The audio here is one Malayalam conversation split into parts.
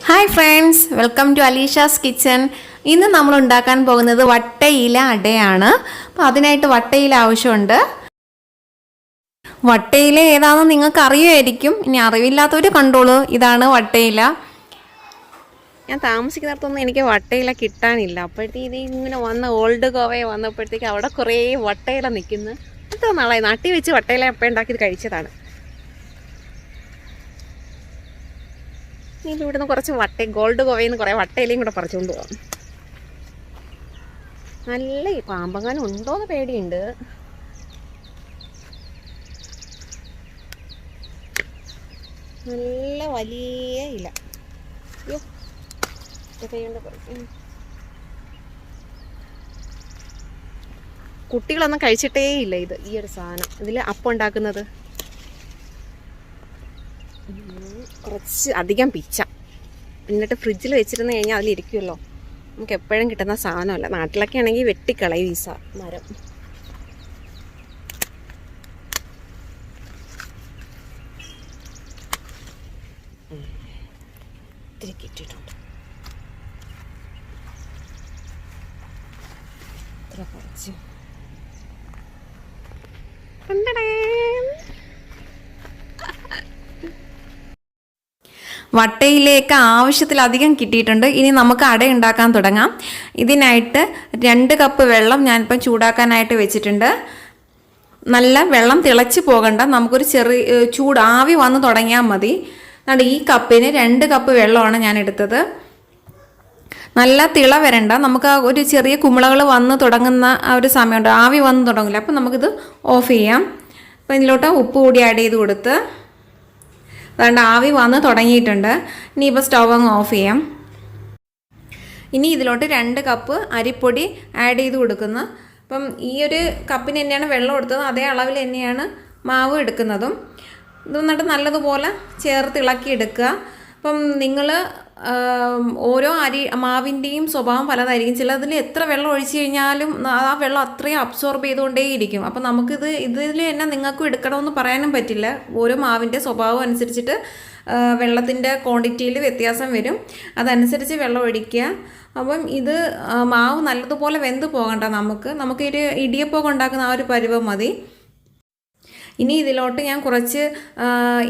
Hi friends, welcome to Alisha's kitchen. ഇന്ന് നമ്മൾ ഉണ്ടാക്കാൻ പോകുന്നത് വട്ടയില അടയാണ്. അപ്പോൾ അതിനായിട്ട് വട്ടയില ആവശ്യമുണ്ട്. വട്ടയില ഏതാണെന്ന് നിങ്ങൾക്ക് അറിയുമായിരിക്കും. ഇനി അറിവില്ലാത്തവർ കണ്ടോളൂ. ഇതാണ് വട്ടയില. ഞാൻ താമസിക്കുന്നിടത്തൊന്നും എനിക്ക് വട്ടയില കിട്ടാനില്ല. അപ്പോഴത്തേക്ക് ഇങ്ങനെ വന്ന് ഓൾഡ് ഗോവയെ വന്നപ്പോഴത്തേക്ക് അവിടെ കുറേ വട്ടയില നിൽക്കുന്നു. എത്ര നാളായി നാട്ടിൽ വെച്ച് വട്ടയില എപ്പോൾ ഉണ്ടാക്കിയത് കഴിച്ചതാണ്. ഇനി ഇവിടുന്ന് കുറച്ച് ഗോൾഡ് ഗോവയിൽ നിന്ന് കുറേ വട്ടയിലയും കൂടെ പറിച്ചുകൊണ്ട് പോകാം. നല്ല പാമ്പങ്ങാനും ഉണ്ടോയെന്ന് പേടിയുണ്ട്. നല്ല വലിയ ഇല. അയ്യോ, കുട്ടികളൊന്നും കഴിച്ചിട്ടേ ഇല്ല ഈ ഒരു സാധനം. ഇതിൽ അപ്പം ഉണ്ടാക്കുന്നത് കുറച്ച് അധികം പിച്ച, എന്നിട്ട് ഫ്രിഡ്ജിൽ വെച്ചിരുന്ന് കഴിഞ്ഞാൽ അതിലിരിക്കുമല്ലോ. നമുക്ക് എപ്പോഴും കിട്ടുന്ന സാധനമല്ല. നാട്ടിലൊക്കെ ആണെങ്കിൽ വെട്ടിക്കളയും ഈ മരം. ഇത്തിരി കിട്ടിയിട്ടുണ്ട്. ഇത്ര കുറച്ച് വട്ടയിലേക്ക് ആവശ്യത്തിലധികം കിട്ടിയിട്ടുണ്ട്. ഇനി നമുക്ക് അട ഉണ്ടാക്കാൻ തുടങ്ങാം. ഇതിനായിട്ട് 2 കപ്പ് വെള്ളം ഞാനിപ്പം ചൂടാക്കാനായിട്ട് വെച്ചിട്ടുണ്ട്. നല്ല വെള്ളം തിളച്ച് പോകണ്ട, നമുക്കൊരു ചെറിയ ആവി വന്ന് തുടങ്ങിയാൽ മതി. അതുകൊണ്ട് ഈ കപ്പിന് 2 കപ്പ് വെള്ളമാണ് ഞാൻ എടുത്തത്. നല്ല തിള വരണ്ട, നമുക്ക് ഒരു ചെറിയ കുമിളകൾ വന്ന് തുടങ്ങുന്ന ആ ഒരു സമയമുണ്ട്, ആവി വന്ന് തുടങ്ങില്ല. അപ്പം നമുക്കിത് ഓഫ് ചെയ്യാം. അപ്പം ഇതിലോട്ട് ഉപ്പ് കൂടി ആഡ് ചെയ്ത് കൊടുത്ത് അതുകൊണ്ട് ആവി വന്ന് തുടങ്ങിയിട്ടുണ്ട്. ഇനിയിപ്പോൾ സ്റ്റവ് അങ്ങ് ഓഫ് ചെയ്യാം. ഇനി ഇതിലോട്ട് 2 കപ്പ് അരിപ്പൊടി ആഡ് ചെയ്ത് കൊടുക്കുന്നു. അപ്പം ഈ ഒരു കപ്പിന് തന്നെയാണ് വെള്ളം എടുത്തത്, അതേ അളവിൽ തന്നെയാണ് മാവ് എടുക്കുന്നതും. ഇത് എന്നിട്ട് നല്ലതുപോലെ ചേർത്ത് ഇളക്കി എടുക്കുക. അപ്പം നിങ്ങൾ ഓരോ മാവിൻ്റെയും സ്വഭാവം പലതായിരിക്കും. ചിലതിൽ എത്ര വെള്ളം ഒഴിച്ചു കഴിഞ്ഞാലും ആ വെള്ളം അത്രയും അബ്സോർബ് ചെയ്തുകൊണ്ടേയിരിക്കും. അപ്പം ഇതിൽ തന്നെ നിങ്ങൾക്കും എടുക്കണമെന്ന് പറയാനും പറ്റില്ല. ഓരോ മാവിൻ്റെ സ്വഭാവം അനുസരിച്ചിട്ട് വെള്ളത്തിൻ്റെ ക്വാണ്ടിറ്റിയിൽ വ്യത്യാസം വരും. അതനുസരിച്ച് വെള്ളം ഒഴിക്കുക. അപ്പം ഇത് മാവ് നല്ലതുപോലെ വെന്ത് പോകണ്ട. നമുക്കൊരു ഇടിയപ്പമൊക്കെ ഉണ്ടാക്കുന്ന ആ ഒരു പരുവം മതി. ഇനി ഇതിലോട്ട് ഞാൻ കുറച്ച്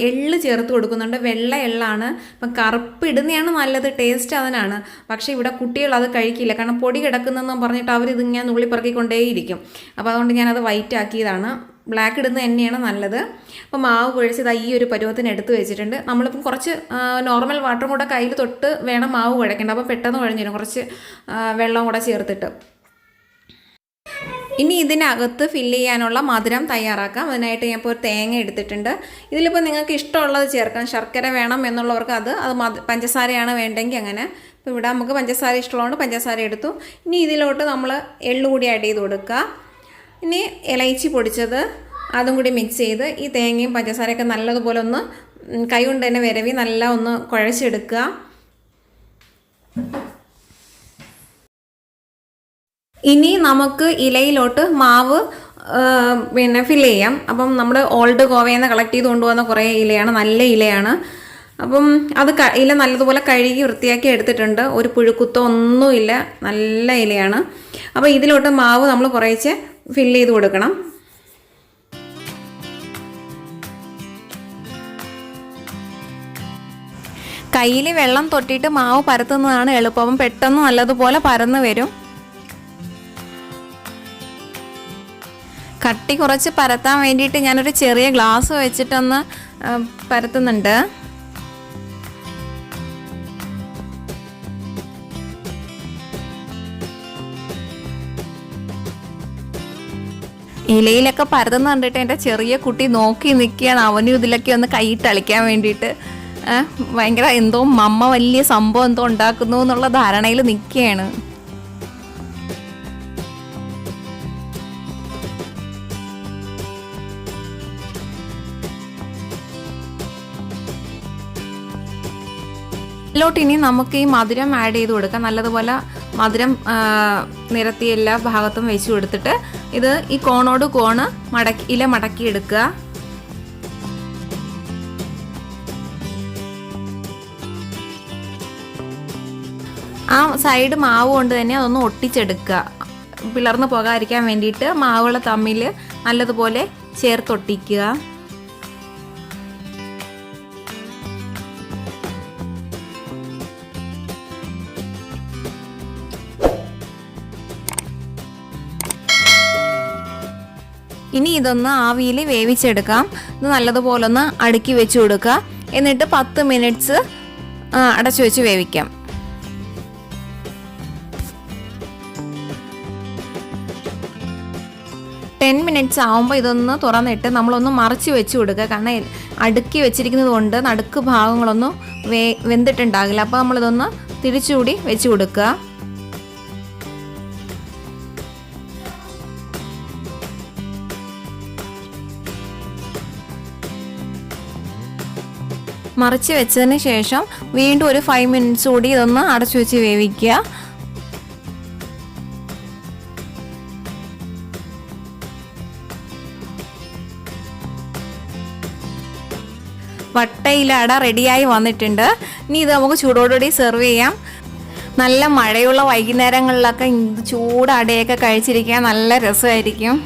എള്ള് ചേർത്ത് കൊടുക്കുന്നുണ്ട്. വെള്ള എള്ളാണ്. അപ്പം കറുപ്പ് ഇടുന്നതാണ് നല്ലത്, ടേസ്റ്റ് അതിനാണ്. പക്ഷേ ഇവിടെ കുട്ടികൾ അത് കഴിക്കില്ല, കാരണം പൊടി കിടക്കുന്നതെന്ന് പറഞ്ഞിട്ട് അവരിതിങ്ങനെ നുള്ളിപ്പറക്കിക്കൊണ്ടേയിരിക്കും. അപ്പോൾ അതുകൊണ്ട് ഞാനത് വൈറ്റ് ആക്കിയതാണ്. ബ്ലാക്ക് ഇടുന്നത് തന്നെയാണ് നല്ലത്. അപ്പോൾ മാവ് കുഴച്ചത് ഈ ഒരു പരുവത്തിന് എടുത്ത് വെച്ചിട്ടുണ്ട്. നമ്മളിപ്പം കുറച്ച് നോർമൽ വാട്ടറും കൂടെ കയ്യിൽ തൊട്ട് വേണം മാവ് കുഴക്കേണ്ടത്. അപ്പോൾ പെട്ടെന്ന് കുഴഞ്ഞു തരും, കുറച്ച് വെള്ളം കൂടെ ചേർത്തിട്ട്. ഇനി ഇതിനകത്ത് ഫില്ല് ചെയ്യാനുള്ള മധുരം തയ്യാറാക്കാം. അതിനായിട്ട് ഞാൻ ഇപ്പോൾ ഒരു തേങ്ങ എടുത്തിട്ടുണ്ട്. ഇതിലിപ്പോൾ നിങ്ങൾക്ക് ഇഷ്ടമുള്ളത് ചേർക്കാം. ശർക്കര വേണം എന്നുള്ളവർക്ക് അത് പഞ്ചസാരയാണ് വേണ്ടെങ്കിൽ അങ്ങനെ. ഇപ്പോൾ ഇവിടെ നമുക്ക് പഞ്ചസാര ഇഷ്ടമുള്ളതുകൊണ്ട് പഞ്ചസാര എടുത്തു. ഇനി ഇതിലോട്ട് നമ്മൾ എള്ളു കൂടി ആഡ് ചെയ്ത് കൊടുക്കുക. ഇനി ഇലയിച്ചി പൊടിച്ചത് അതും കൂടി മിക്സ് ചെയ്ത് ഈ തേങ്ങയും പഞ്ചസാരയൊക്കെ നല്ലതുപോലെ ഒന്ന് കൈ കൊണ്ട് തന്നെ വിരവി നല്ല ഒന്ന് കുഴച്ചെടുക്കുക. ഇനി നമുക്ക് ഇലയിലോട്ട് മാവ് ഫില്ല് ചെയ്യാം. അപ്പം നമ്മൾ ഓൾഡ് ഗോവയിൽ നിന്ന് കളക്ട് ചെയ്ത് കൊണ്ടുവന്ന കുറേ ഇലയാണ്, നല്ല ഇലയാണ്. അപ്പം അത് ഇല നല്ലതുപോലെ കഴുകി വൃത്തിയാക്കി എടുത്തിട്ടുണ്ട്. ഒരു പുഴുക്കുത്തോ ഒന്നുമില്ല, നല്ല ഇലയാണ്. അപ്പോൾ ഇതിലോട്ട് മാവ് നമ്മൾ കുറേശ്ശെ ഫില്ല് ചെയ്ത് കൊടുക്കണം. കയ്യിൽ വെള്ളം തൊട്ടിട്ട് മാവ് പരത്തുന്നതാണ് എളുപ്പം. അപ്പം പെട്ടെന്ന് നല്ലതുപോലെ പരന്ന് വരും. കട്ടി കുറച്ച് പരത്താൻ വേണ്ടിയിട്ട് ഞാനൊരു ചെറിയ ഗ്ലാസ് വെച്ചിട്ടൊന്ന് പരത്തുന്നുണ്ട്. ഇലയിലൊക്കെ പരത്തുന്ന കണ്ടിട്ട് എൻ്റെ ചെറിയ കുട്ടി നോക്കി നിൽക്കുകയാണ്. അവനും ഇതിലൊക്കെ ഒന്ന് കൈയിട്ട് കളിക്കാൻ വേണ്ടിയിട്ട്. ഭയങ്കര എന്തോ വലിയ സംഭവം എന്തോ ഉണ്ടാക്കുന്നു എന്നുള്ള ധാരണയിൽ നിൽക്കുകയാണ്. ഇതിലോട്ട് ഇനി നമുക്ക് ഈ മധുരം ആഡ് ചെയ്ത് കൊടുക്കാം. നല്ലതുപോലെ മധുരം നിരത്തി എല്ലാ ഭാഗത്തും വെച്ച് കൊടുത്തിട്ട് ഇത് ഈ കോണോട് കോണ് ഇല മടക്കി എടുക്കുക. ആ സൈഡ് മാവ് കൊണ്ട് തന്നെ അതൊന്ന് ഒട്ടിച്ചെടുക്കുക. പിളർന്ന് പോകാതിരിക്കാൻ വേണ്ടിയിട്ട് മാവുകൾ തമ്മിൽ നല്ലതുപോലെ ചേർത്തൊട്ടിക്കുക. ഇനി ഇതൊന്ന് ആവിയിൽ വേവിച്ചെടുക്കാം. ഇത് നല്ലതുപോലെ ഒന്ന് അടുക്കി വെച്ച് കൊടുക്കുക. എന്നിട്ട് 10 മിനിറ്റ്സ് അടച്ചു വെച്ച് വേവിക്കാം. മിനിറ്റ്സ് ആകുമ്പോൾ ഇതൊന്ന് തുറന്നിട്ട് നമ്മളൊന്ന് മറിച്ച് വെച്ച് കൊടുക്കുക. കാരണം അടുക്കി വെച്ചിരിക്കുന്നത് കൊണ്ട് നടുക്ക് ഭാഗങ്ങളൊന്നും വെന്തിട്ടുണ്ടാകില്ല. അപ്പോൾ നമ്മളിതൊന്ന് തിരിച്ചുകൂടി വെച്ച് കൊടുക്കുക. മറിച്ച് വെച്ചതിന് ശേഷം വീണ്ടും ഒരു 5 മിനിറ്റ്സ് കൂടി ഇതൊന്ന് അടച്ചു വെച്ച് വേവിക്കുക. വട്ടയിലട റെഡിയായി വന്നിട്ടുണ്ട്. ഇനി ഇത് നമുക്ക് ചൂടോടുകൂടി സെർവ് ചെയ്യാം. നല്ല മഴയുള്ള വൈകുന്നേരങ്ങളിലൊക്കെ ചൂടടയൊക്കെ കഴിച്ചിരിക്കാൻ നല്ല രസമായിരിക്കും.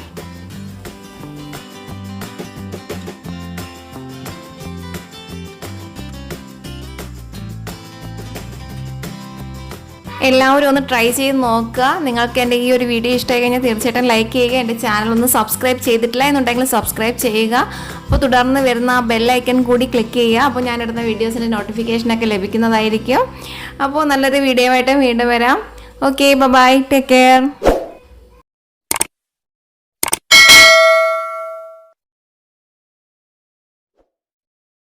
എല്ലാവരും ഒന്ന് ട്രൈ ചെയ്ത് നോക്കുക. നിങ്ങൾക്ക് എൻ്റെ ഈ ഒരു വീഡിയോ ഇഷ്ടമായി കഴിഞ്ഞാൽ തീർച്ചയായിട്ടും ലൈക്ക് ചെയ്യുക. എൻ്റെ ചാനൽ ഒന്ന് സബ്സ്ക്രൈബ് ചെയ്തിട്ടില്ല എന്നുണ്ടെങ്കിൽ സബ്സ്ക്രൈബ് ചെയ്യുക. അപ്പോൾ തുടർന്ന് വരുന്ന ബെല്ലൈക്കൺ കൂടി ക്ലിക്ക് ചെയ്യുക. അപ്പോൾ ഞാനിടുന്ന വീഡിയോസിൻ്റെ നോട്ടിഫിക്കേഷനൊക്കെ ലഭിക്കുന്നതായിരിക്കും. അപ്പോൾ നല്ലൊരു വീഡിയോ ആയിട്ട് വീണ്ടും വരാം. Okay, bye, take care.